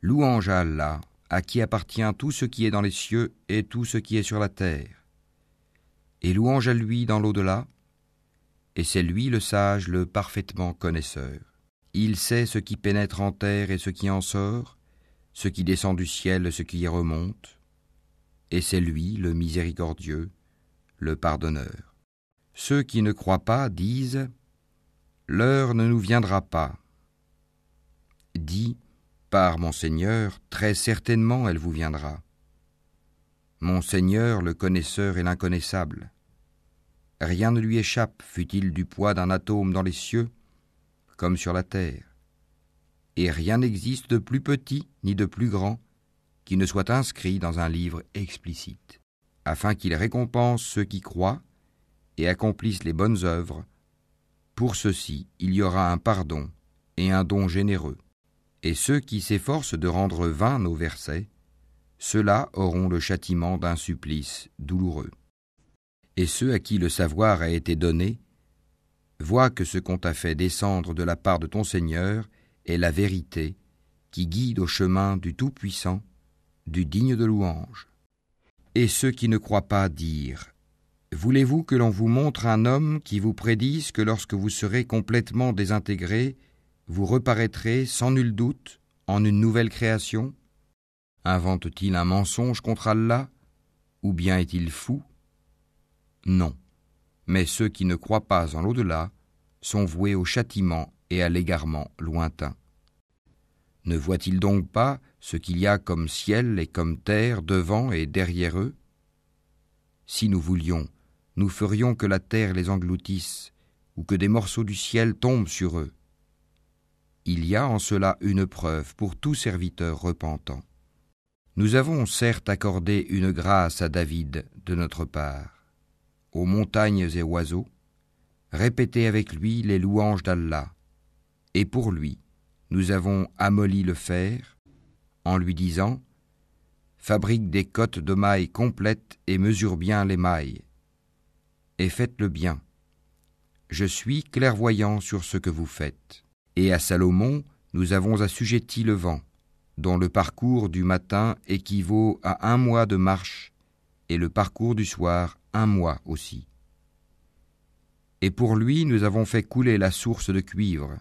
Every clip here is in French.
Louange à Allah, à qui appartient tout ce qui est dans les cieux et tout ce qui est sur la terre. Et louange à lui dans l'au-delà, et c'est lui le sage, le parfaitement connaisseur. Il sait ce qui pénètre en terre et ce qui en sort, ce qui descend du ciel et ce qui y remonte, et c'est lui le miséricordieux, le pardonneur. Ceux qui ne croient pas disent « L'heure ne nous viendra pas ». Dis « Par mon Seigneur, très certainement elle vous viendra. Mon Seigneur, le connaisseur et l'inconnaissable. Rien ne lui échappe, fût-il du poids d'un atome dans les cieux, comme sur la terre. Et rien n'existe de plus petit ni de plus grand qui ne soit inscrit dans un livre explicite, afin qu'il récompense ceux qui croient et accomplissent les bonnes œuvres. Pour ceux-ci, il y aura un pardon et un don généreux. Et ceux qui s'efforcent de rendre vains nos versets, ceux-là auront le châtiment d'un supplice douloureux. Et ceux à qui le savoir a été donné, voient que ce qu'on t'a fait descendre de la part de ton Seigneur est la vérité qui guide au chemin du Tout-Puissant, du digne de louange. Et ceux qui ne croient pas dirent « Voulez-vous que l'on vous montre un homme qui vous prédise que lorsque vous serez complètement désintégrés, vous reparaîtrez sans nul doute en une nouvelle création? Invente-t-il un mensonge contre Allah? Ou bien est-il fou? Non, mais ceux qui ne croient pas en l'au-delà sont voués au châtiment et à l'égarement lointain. Ne voient-ils donc pas ce qu'il y a comme ciel et comme terre devant et derrière eux? Si nous voulions, nous ferions que la terre les engloutisse ou que des morceaux du ciel tombent sur eux. Il y a en cela une preuve pour tout serviteur repentant. Nous avons certes accordé une grâce à David de notre part. Aux montagnes et oiseaux, répétez avec lui les louanges d'Allah. Et pour lui, nous avons amolli le fer, en lui disant « Fabrique des cottes de mailles complètes et mesure bien les mailles. Et faites-le bien. Je suis clairvoyant sur ce que vous faites. » Et à Salomon, nous avons assujetti le vent, dont le parcours du matin équivaut à 1 mois de marche, et le parcours du soir 1 mois aussi. Et pour lui, nous avons fait couler la source de cuivre.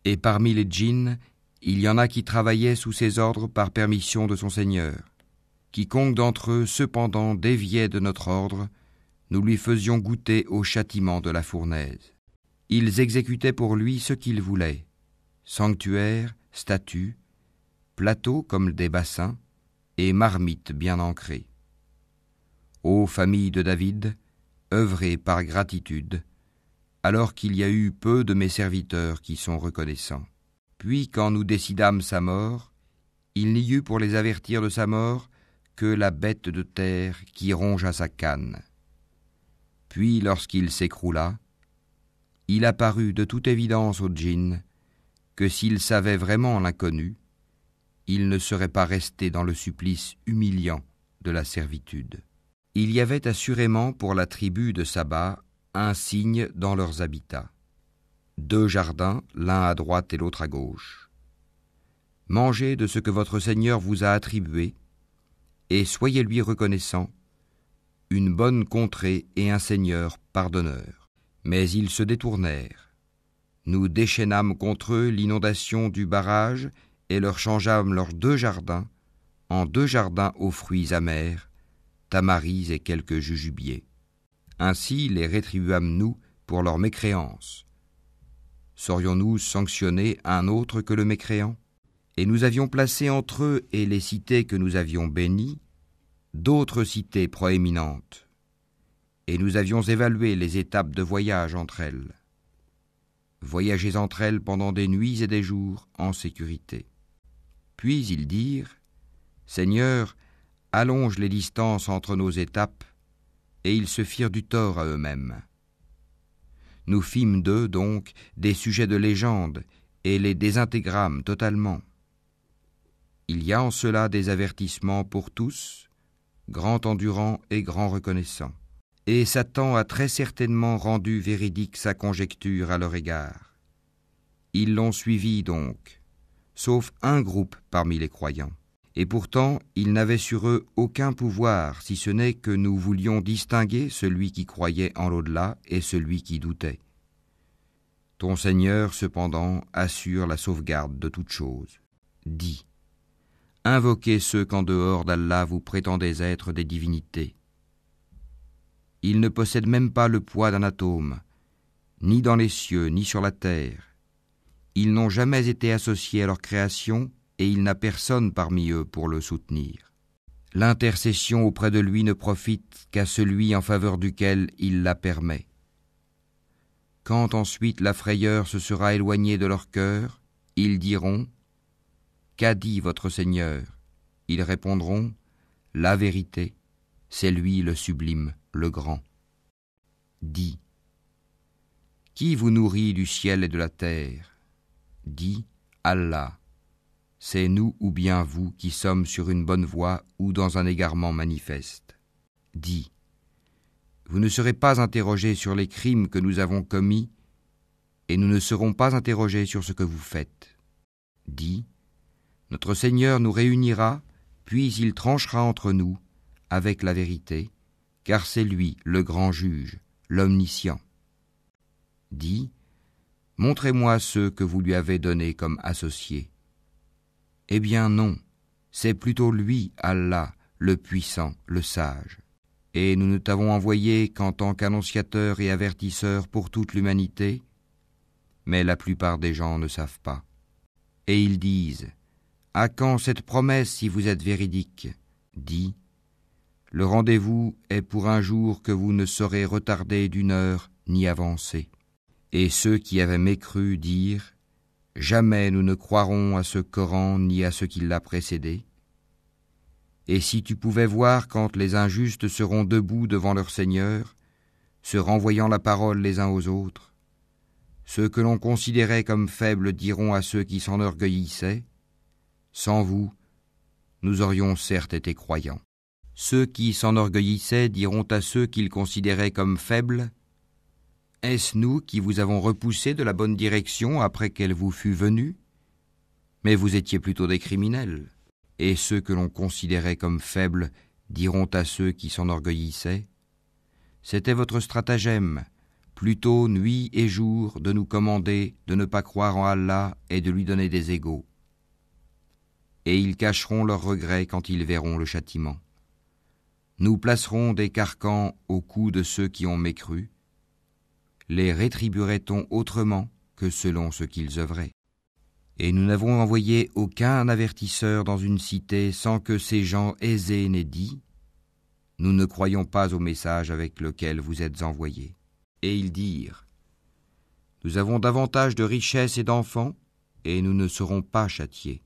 Et parmi les djinns, il y en a qui travaillaient sous ses ordres par permission de son Seigneur. Quiconque d'entre eux, cependant, déviait de notre ordre, nous lui faisions goûter au châtiment de la fournaise. Ils exécutaient pour lui ce qu'ils voulaient, sanctuaires, statues, plateaux comme des bassins, et marmites bien ancrées. Ô famille de David, œuvrez par gratitude, alors qu'il y a eu peu de mes serviteurs qui sont reconnaissants. Puis quand nous décidâmes sa mort, il n'y eut pour les avertir de sa mort que la bête de terre qui rongea sa canne. Puis lorsqu'il s'écroula, il apparut de toute évidence aux djinns que s'ils savaient vraiment l'inconnu, ils ne seraient pas restés dans le supplice humiliant de la servitude. Il y avait assurément pour la tribu de Saba un signe dans leurs habitats. 2 jardins, l'un à droite et l'autre à gauche. Mangez de ce que votre Seigneur vous a attribué, et soyez-lui reconnaissants, une bonne contrée et un Seigneur pardonneur. Mais ils se détournèrent. Nous déchaînâmes contre eux l'inondation du barrage et leur changeâmes leurs 2 jardins en 2 jardins aux fruits amers, tamaris et quelques jujubiers. Ainsi les rétribuâmes-nous pour leur mécréance. Saurions-nous sanctionner un autre que le mécréant? Et nous avions placé entre eux et les cités que nous avions bénies d'autres cités proéminentes. Et nous avions évalué les étapes de voyage entre elles. Voyagez entre elles pendant des nuits et des jours en sécurité. Puis ils dirent « Seigneur, allonge les distances entre nos étapes, et ils se firent du tort à eux-mêmes. Nous fîmes d'eux, donc, des sujets de légende, et les désintégrâmes totalement. Il y a en cela des avertissements pour tous, grand endurant et grand reconnaissant. Et Satan a très certainement rendu véridique sa conjecture à leur égard. Ils l'ont suivi donc, sauf un groupe parmi les croyants. Et pourtant, ils n'avaient sur eux aucun pouvoir, si ce n'est que nous voulions distinguer celui qui croyait en l'au-delà et celui qui doutait. Ton Seigneur, cependant, assure la sauvegarde de toutes choses. Dis, invoquez ceux qu'en dehors d'Allah vous prétendez être des divinités. Ils ne possèdent même pas le poids d'un atome, ni dans les cieux, ni sur la terre. Ils n'ont jamais été associés à leur création, et il n'a personne parmi eux pour le soutenir. L'intercession auprès de lui ne profite qu'à celui en faveur duquel il la permet. Quand ensuite la frayeur se sera éloignée de leur cœur, ils diront « Qu'a dit votre Seigneur ?» Ils répondront « La vérité, c'est lui le sublime, le grand. » Dis « Qui vous nourrit du ciel et de la terre ?» Dis « Allah. C'est nous ou bien vous qui sommes sur une bonne voie ou dans un égarement manifeste. Dis, vous ne serez pas interrogés sur les crimes que nous avons commis, et nous ne serons pas interrogés sur ce que vous faites. Dis, notre Seigneur nous réunira, puis il tranchera entre nous avec la vérité, car c'est lui le grand juge, l'omniscient. Dis, montrez-moi ceux que vous lui avez donnés comme associés. Eh bien non, c'est plutôt lui, Allah, le puissant, le sage. Et nous ne t'avons envoyé qu'en tant qu'annonciateur et avertisseur pour toute l'humanité, mais la plupart des gens ne savent pas. Et ils disent, à quand cette promesse si vous êtes véridique ? Dis, le rendez-vous est pour un jour que vous ne saurez retarder d'une heure ni avancer. Et ceux qui avaient mécru dirent, jamais nous ne croirons à ce Coran ni à ce qui l'a précédé. Et si tu pouvais voir quand les injustes seront debout devant leur Seigneur, se renvoyant la parole les uns aux autres, ceux que l'on considérait comme faibles diront à ceux qui s'enorgueillissaient, sans vous, nous aurions certes été croyants. Ceux qui s'enorgueillissaient diront à ceux qu'ils considéraient comme faibles, est-ce nous qui vous avons repoussé de la bonne direction après qu'elle vous fût venue ? Mais vous étiez plutôt des criminels. Et ceux que l'on considérait comme faibles diront à ceux qui s'enorgueillissaient, c'était votre stratagème, plutôt nuit et jour de nous commander de ne pas croire en Allah et de lui donner des égaux. Et ils cacheront leurs regrets quand ils verront le châtiment. Nous placerons des carcans au cou de ceux qui ont mécru. Les rétribuerait-on autrement que selon ce qu'ils œuvraient ? Et nous n'avons envoyé aucun avertisseur dans une cité sans que ces gens aisés n'aient dit « Nous ne croyons pas au message avec lequel vous êtes envoyés. » Et ils dirent « Nous avons davantage de richesses et d'enfants, et nous ne serons pas châtiés. »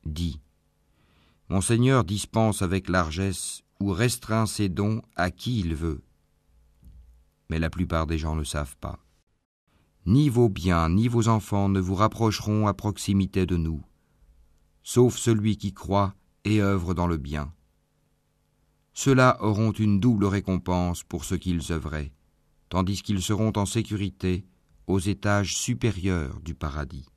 Dis « Mon Seigneur dispense avec largesse ou restreint ses dons à qui il veut. » Mais la plupart des gens ne savent pas. Ni vos biens, ni vos enfants ne vous rapprocheront à proximité de nous, sauf celui qui croit et œuvre dans le bien. Ceux-là auront une double récompense pour ce qu'ils œuvraient, tandis qu'ils seront en sécurité aux étages supérieurs du paradis.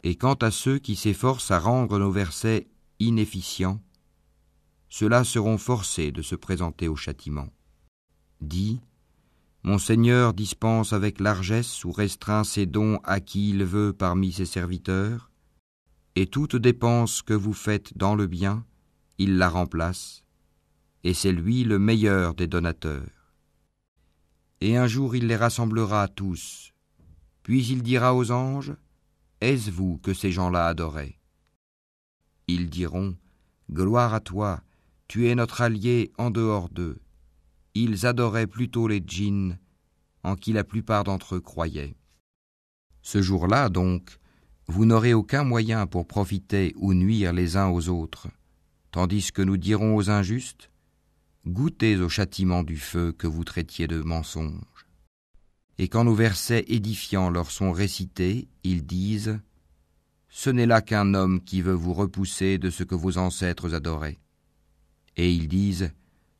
Et quant à ceux qui s'efforcent à rendre nos versets inefficients, ceux-là seront forcés de se présenter au châtiment. Dis, mon Seigneur dispense avec largesse ou restreint ses dons à qui il veut parmi ses serviteurs, et toute dépense que vous faites dans le bien, il la remplace, et c'est lui le meilleur des donateurs. Et un jour il les rassemblera tous, puis il dira aux anges, est-ce vous que ces gens-là adoraient ? Ils diront, gloire à toi, tu es notre allié en dehors d'eux. Ils adoraient plutôt les djinns, en qui la plupart d'entre eux croyaient. Ce jour-là, donc, vous n'aurez aucun moyen pour profiter ou nuire les uns aux autres, tandis que nous dirons aux injustes, goûtez au châtiment du feu que vous traitiez de mensonge. Et quand nos versets édifiants leur sont récités, ils disent, ce n'est là qu'un homme qui veut vous repousser de ce que vos ancêtres adoraient. Et ils disent,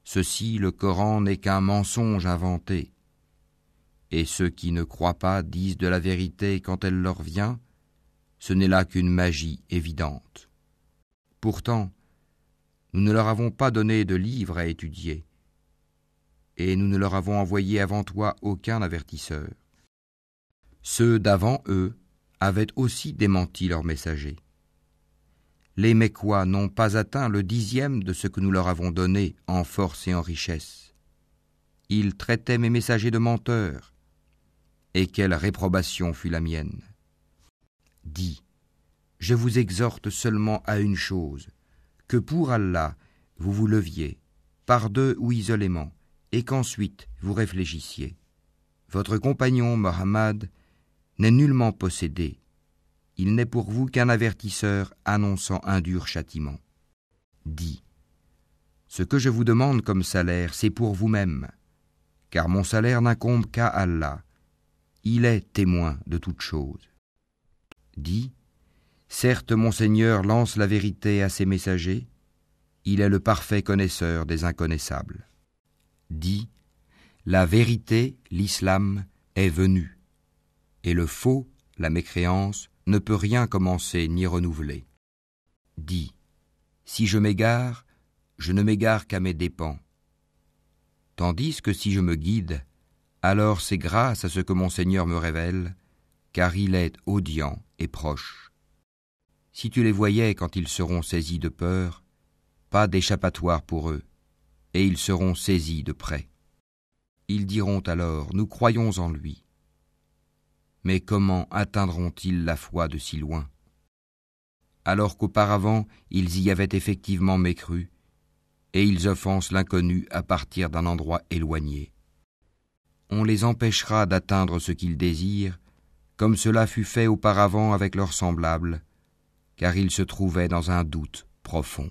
ceci, le Coran, n'est qu'un mensonge inventé. Et ceux qui ne croient pas disent de la vérité quand elle leur vient, ce n'est là qu'une magie évidente. Pourtant, nous ne leur avons pas donné de livre à étudier, et nous ne leur avons envoyé avant toi aucun avertisseur. Ceux d'avant eux avaient aussi démenti leurs messagers. Les Mécois n'ont pas atteint le 10e de ce que nous leur avons donné en force et en richesse. Ils traitaient mes messagers de menteurs, et quelle réprobation fut la mienne. Dis, je vous exhorte seulement à une chose, que pour Allah, vous vous leviez, par deux ou isolément, et qu'ensuite vous réfléchissiez. Votre compagnon, Mohammed, n'est nullement possédé. Il n'est pour vous qu'un avertisseur annonçant un dur châtiment. Dis, ce que je vous demande comme salaire, c'est pour vous-même, car mon salaire n'incombe qu'à Allah. Il est témoin de toutes choses. Dis, certes mon Seigneur lance la vérité à ses messagers, il est le parfait connaisseur des inconnaissables. Dis, la vérité, l'islam, est venue, et le faux, la mécréance, ne peut rien commencer ni renouveler. Dis, si je m'égare, je ne m'égare qu'à mes dépens. Tandis que si je me guide, alors c'est grâce à ce que mon Seigneur me révèle, car il est audient et proche. Si tu les voyais quand ils seront saisis de peur, pas d'échappatoire pour eux, et ils seront saisis de près. Ils diront alors, nous croyons en lui. Mais comment atteindront-ils la foi de si loin? Alors qu'auparavant, ils y avaient effectivement mécru, et ils offensent l'inconnu à partir d'un endroit éloigné. On les empêchera d'atteindre ce qu'ils désirent, comme cela fut fait auparavant avec leurs semblables, car ils se trouvaient dans un doute profond.